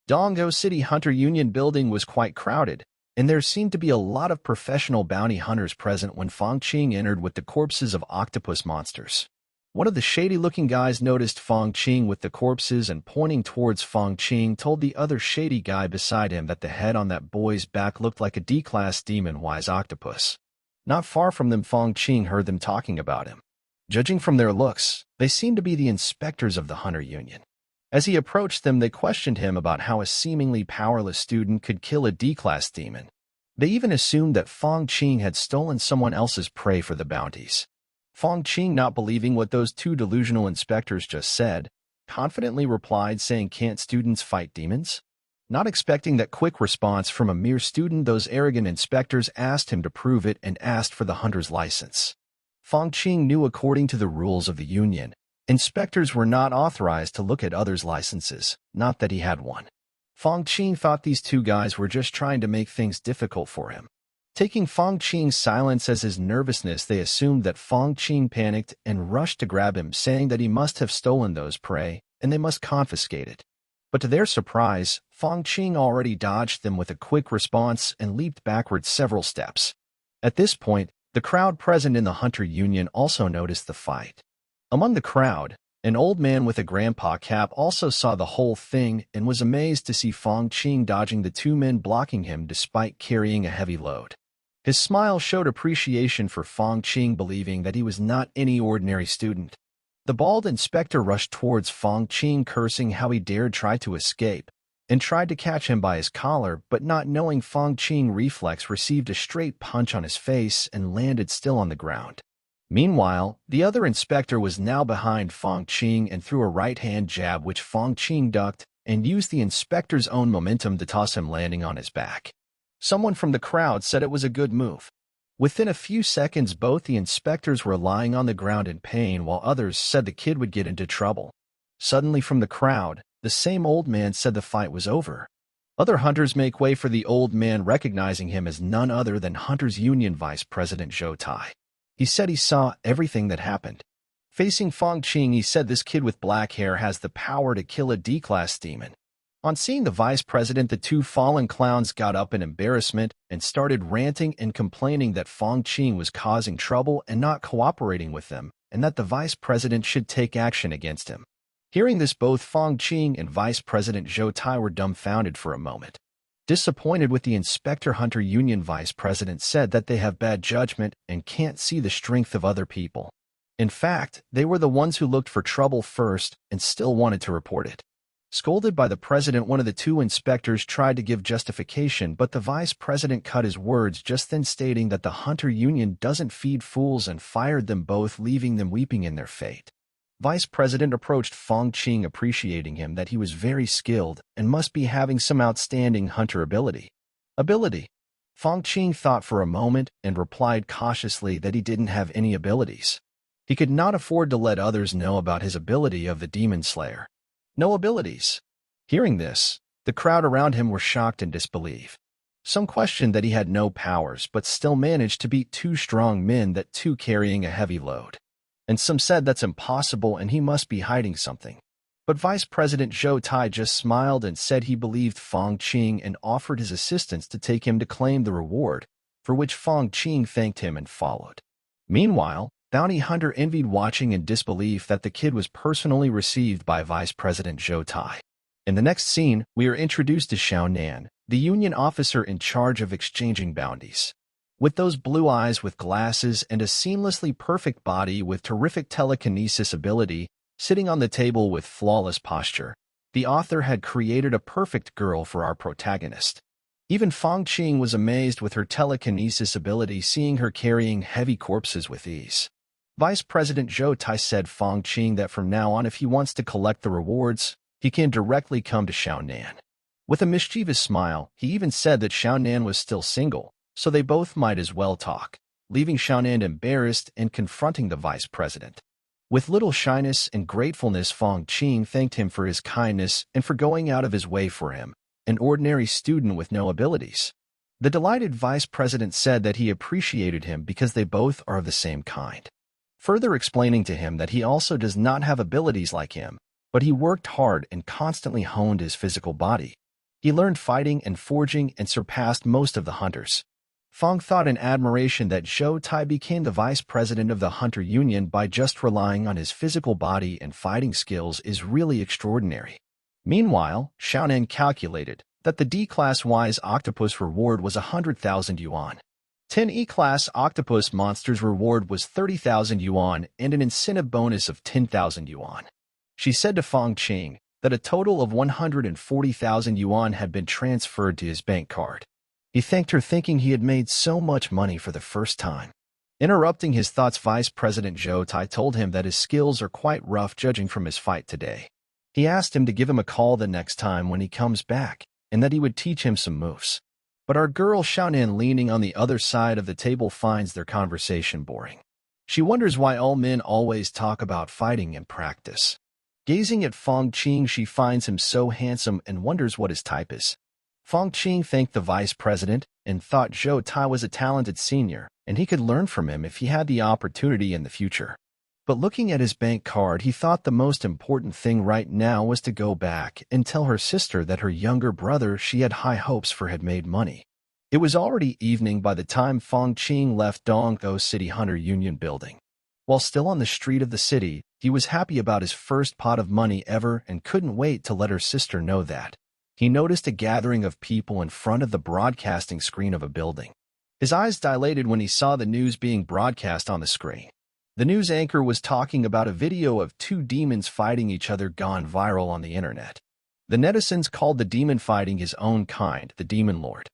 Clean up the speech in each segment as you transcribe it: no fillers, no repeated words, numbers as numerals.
Donggo City Hunter Union building was quite crowded, and there seemed to be a lot of professional bounty hunters present when Fong Ching entered with the corpses of octopus monsters. One of the shady-looking guys noticed Fong Ching with the corpses and pointing towards Fong Ching told the other shady guy beside him that the head on that boy's back looked like a D-class demon-wise octopus. Not far from them, Fong Ching heard them talking about him. Judging from their looks, they seemed to be the inspectors of the Hunter Union. As he approached them, they questioned him about how a seemingly powerless student could kill a D-class demon. They even assumed that Fong Ching had stolen someone else's prey for the bounties. Fong Ching, not believing what those two delusional inspectors just said, confidently replied saying, "Can't students fight demons?" Not expecting that quick response from a mere student, those arrogant inspectors asked him to prove it and asked for the hunter's license. Fong Ching knew according to the rules of the union, inspectors were not authorized to look at others' licenses, not that he had one. Fong Ching thought these two guys were just trying to make things difficult for him. Taking Fong Ching's silence as his nervousness, they assumed that Fong Ching panicked and rushed to grab him, saying that he must have stolen those prey and they must confiscate it. But to their surprise, Fong Ching already dodged them with a quick response and leaped backwards several steps. At this point, the crowd present in the Hunter Union also noticed the fight. Among the crowd, an old man with a grandpa cap also saw the whole thing and was amazed to see Fong Ching dodging the two men blocking him despite carrying a heavy load. His smile showed appreciation for Fong Ching, believing that he was not any ordinary student. The bald inspector rushed towards Fong Ching, cursing how he dared try to escape, and tried to catch him by his collar, but not knowing Fong Ching reflex received a straight punch on his face and landed still on the ground. Meanwhile, the other inspector was now behind Fong Ching and threw a right-hand jab which Fong Ching ducked and used the inspector's own momentum to toss him, landing on his back. Someone from the crowd said it was a good move. Within a few seconds, both the inspectors were lying on the ground in pain, while others said the kid would get into trouble. Suddenly from the crowd, the same old man said the fight was over. Other hunters make way for the old man, recognizing him as none other than Hunters Union Vice President Zhou Tai. He said he saw everything that happened. Facing Fong Ching, he said this kid with black hair has the power to kill a D-class demon. On seeing the vice president, the two fallen clowns got up in embarrassment and started ranting and complaining that Fong Ching was causing trouble and not cooperating with them, and that the vice president should take action against him. Hearing this, both Fong Ching and Vice President Zhou Tai were dumbfounded for a moment. Disappointed with the Inspector, Hunter Union Vice President said that they have bad judgment and can't see the strength of other people. In fact, they were the ones who looked for trouble first and still wanted to report it. Scolded by the president, one of the two inspectors tried to give justification, but the vice president cut his words just then, stating that the Hunter Union doesn't feed fools, and fired them both, leaving them weeping in their fate. Vice President approached Fong Ching, appreciating him that he was very skilled and must be having some outstanding hunter ability. Fong Ching thought for a moment and replied cautiously that he didn't have any abilities. He could not afford to let others know about his ability of the Demon Slayer. No abilities. Hearing this, the crowd around him were shocked and disbelief. Some questioned that he had no powers but still managed to beat two strong men, that too carrying a heavy load. And some said that's impossible and he must be hiding something. But Vice President Zhou Tai just smiled and said he believed Fong Ching and offered his assistance to take him to claim the reward, for which Fong Ching thanked him and followed. Meanwhile, Bounty Hunter envied, watching in disbelief that the kid was personally received by Vice President Zhou Tai. In the next scene, we are introduced to Sha Nan, the Union officer in charge of exchanging bounties. With those blue eyes with glasses and a seamlessly perfect body with terrific telekinesis ability, sitting on the table with flawless posture, the author had created a perfect girl for our protagonist. Even Fong Ching was amazed with her telekinesis ability, seeing her carrying heavy corpses with ease. Vice President Zhou Tai said Fong Ching that from now on, if he wants to collect the rewards, he can directly come to Sha Nan. With a mischievous smile, he even said that Sha Nan was still single, so they both might as well talk, leaving Sha Nan embarrassed and confronting the vice president. With little shyness and gratefulness, Fong Ching thanked him for his kindness and for going out of his way for him, an ordinary student with no abilities. The delighted vice president said that he appreciated him because they both are of the same kind, further explaining to him that he also does not have abilities like him, but he worked hard and constantly honed his physical body. He learned fighting and forging and surpassed most of the hunters. Fong thought in admiration that Zhou Tai became the vice president of the Hunter Union by just relying on his physical body and fighting skills is really extraordinary. Meanwhile, Sha Nan calculated that the D-Class Wise Octopus reward was 100,000 yuan. 10 E-Class Octopus Monsters reward was 30,000 yuan and an incentive bonus of 10,000 yuan. She said to Fong Ching that a total of 140,000 yuan had been transferred to his bank card. He thanked her, thinking he had made so much money for the first time. Interrupting his thoughts, Vice President Zhou Tai told him that his skills are quite rough judging from his fight today. He asked him to give him a call the next time when he comes back, and that he would teach him some moves. But our girl Sha Nan, leaning on the other side of the table, finds their conversation boring. She wonders why all men always talk about fighting and practice. Gazing at Fong Ching, she finds him so handsome and wonders what his type is. Fong Ching thanked the vice president and thought Zhou Tai was a talented senior, and he could learn from him if he had the opportunity in the future. But looking at his bank card, he thought the most important thing right now was to go back and tell her sister that her younger brother she had high hopes for had made money. It was already evening by the time Fong Ching left Donggo City Hunter Union building. While still on the street of the city, he was happy about his first pot of money ever and couldn't wait to let her sister know that. He noticed a gathering of people in front of the broadcasting screen of a building. His eyes dilated when he saw the news being broadcast on the screen. The news anchor was talking about a video of two demons fighting each other gone viral on the internet. The netizens called the demon fighting his own kind the Demon Lord.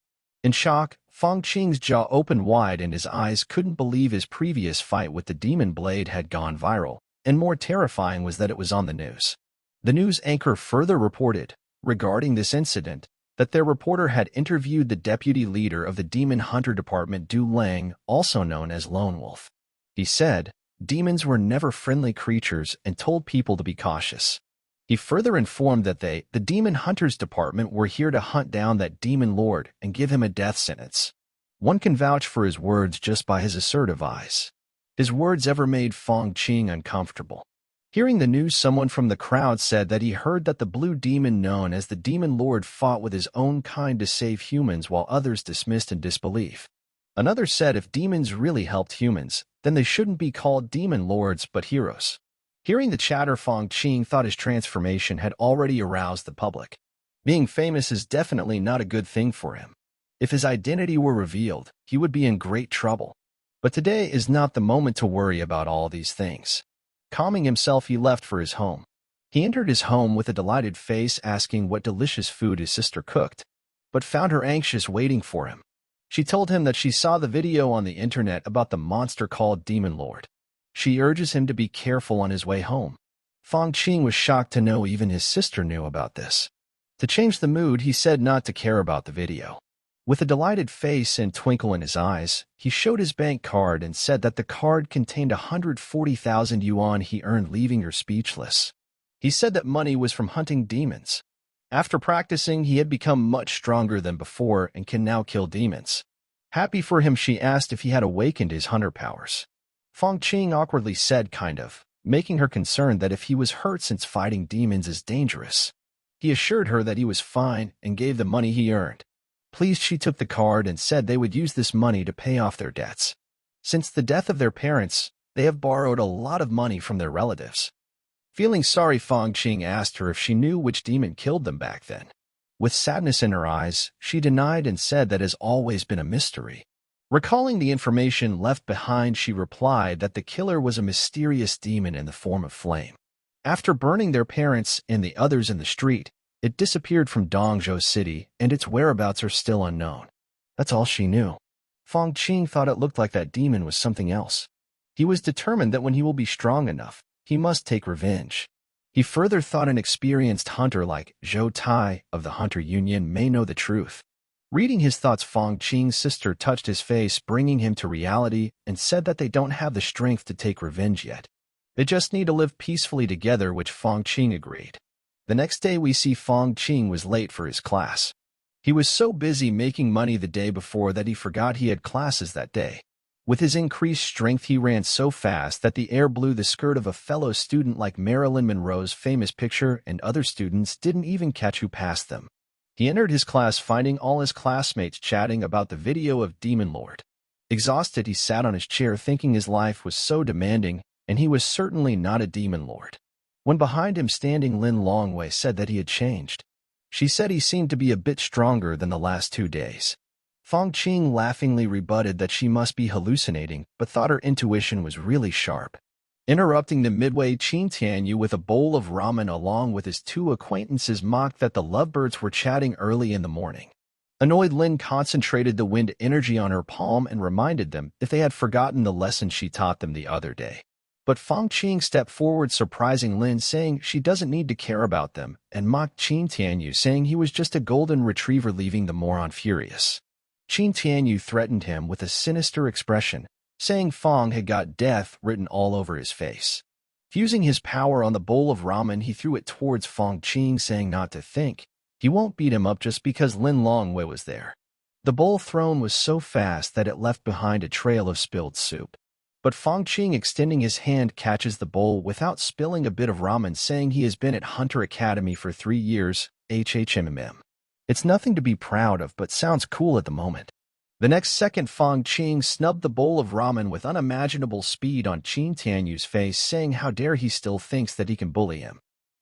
In shock, Fong Ching's jaw opened wide and his eyes couldn't believe his previous fight with the demon blade had gone viral, and more terrifying was that it was on the news. The news anchor further reported, regarding this incident, that their reporter had interviewed the deputy leader of the Demon Hunter Department, Du Lang, also known as Lone Wolf. He said, demons were never friendly creatures and told people to be cautious. He further informed that they, the Demon Hunters Department, were here to hunt down that Demon Lord and give him a death sentence. One can vouch for his words just by his assertive eyes. His words ever made Fong Ching uncomfortable. Hearing the news, someone from the crowd said that he heard that the blue demon known as the Demon Lord fought with his own kind to save humans, while others dismissed in disbelief. Another said if demons really helped humans, then they shouldn't be called demon lords but heroes. Hearing the chatter, Fong Ching thought his transformation had already aroused the public. Being famous is definitely not a good thing for him. If his identity were revealed, he would be in great trouble. But today is not the moment to worry about all these things. Calming himself, he left for his home. He entered his home with a delighted face, asking what delicious food his sister cooked, but found her anxious waiting for him. She told him that she saw the video on the internet about the monster called Demon Lord. She urges him to be careful on his way home. Fong Ching was shocked to know even his sister knew about this. To change the mood, he said not to care about the video. With a delighted face and twinkle in his eyes, he showed his bank card and said that the card contained 140,000 yuan he earned, leaving her speechless. He said that money was from hunting demons. After practicing, he had become much stronger than before and can now kill demons. Happy for him, she asked if he had awakened his hunter powers. Fong Ching awkwardly said kind of, making her concerned that if he was hurt since fighting demons is dangerous. He assured her that he was fine and gave the money he earned. Pleased, she took the card and said they would use this money to pay off their debts. Since the death of their parents, they have borrowed a lot of money from their relatives. Feeling sorry, Fong Ching asked her if she knew which demon killed them back then. With sadness in her eyes, she denied and said that has always been a mystery. Recalling the information left behind, she replied that the killer was a mysterious demon in the form of flame. After burning their parents and the others in the street, it disappeared from Dongzhou City, and its whereabouts are still unknown. That's all she knew. Fong Ching thought it looked like that demon was something else. He was determined that when he will be strong enough, he must take revenge. He further thought an experienced hunter like Zhou Tai of the Hunter Union may know the truth. Reading his thoughts, Fong Ching's sister touched his face, bringing him to reality, and said that they don't have the strength to take revenge yet. They just need to live peacefully together, which Fong Ching agreed. The next day we see Fong Ching was late for his class. He was so busy making money the day before that he forgot he had classes that day. With his increased strength, he ran so fast that the air blew the skirt of a fellow student like Marilyn Monroe's famous picture, and other students didn't even catch who passed them. He entered his class finding all his classmates chatting about the video of Demon Lord. Exhausted, he sat on his chair thinking his life was so demanding, and he was certainly not a demon lord. When behind him standing Lin Longwei said that he had changed. She said he seemed to be a bit stronger than the last 2 days. Fong Ching laughingly rebutted that she must be hallucinating, but thought her intuition was really sharp. Interrupting them midway, Qin Tianyu with a bowl of ramen along with his 2 acquaintances mocked that the lovebirds were chatting early in the morning. Annoyed, Lin concentrated the wind energy on her palm and reminded them if they had forgotten the lesson she taught them the other day. But Fong Ching stepped forward surprising Lin, saying she doesn't need to care about them, and mocked Qin Tianyu, saying he was just a golden retriever, leaving the moron furious. Qin Tianyu threatened him with a sinister expression, saying Fong had got death written all over his face. Using his power on the bowl of ramen, he threw it towards Fong Ching, saying not to think. He won't beat him up just because Lin Longwei was there. The bowl thrown was so fast that it left behind a trail of spilled soup. But Fong Ching, extending his hand, catches the bowl without spilling a bit of ramen, saying he has been at Hunter Academy for 3 years, HHMM. It's nothing to be proud of, but sounds cool at the moment. The next second, Fong Ching snubbed the bowl of ramen with unimaginable speed on Qin Tianyu's face, saying how dare he still thinks that he can bully him.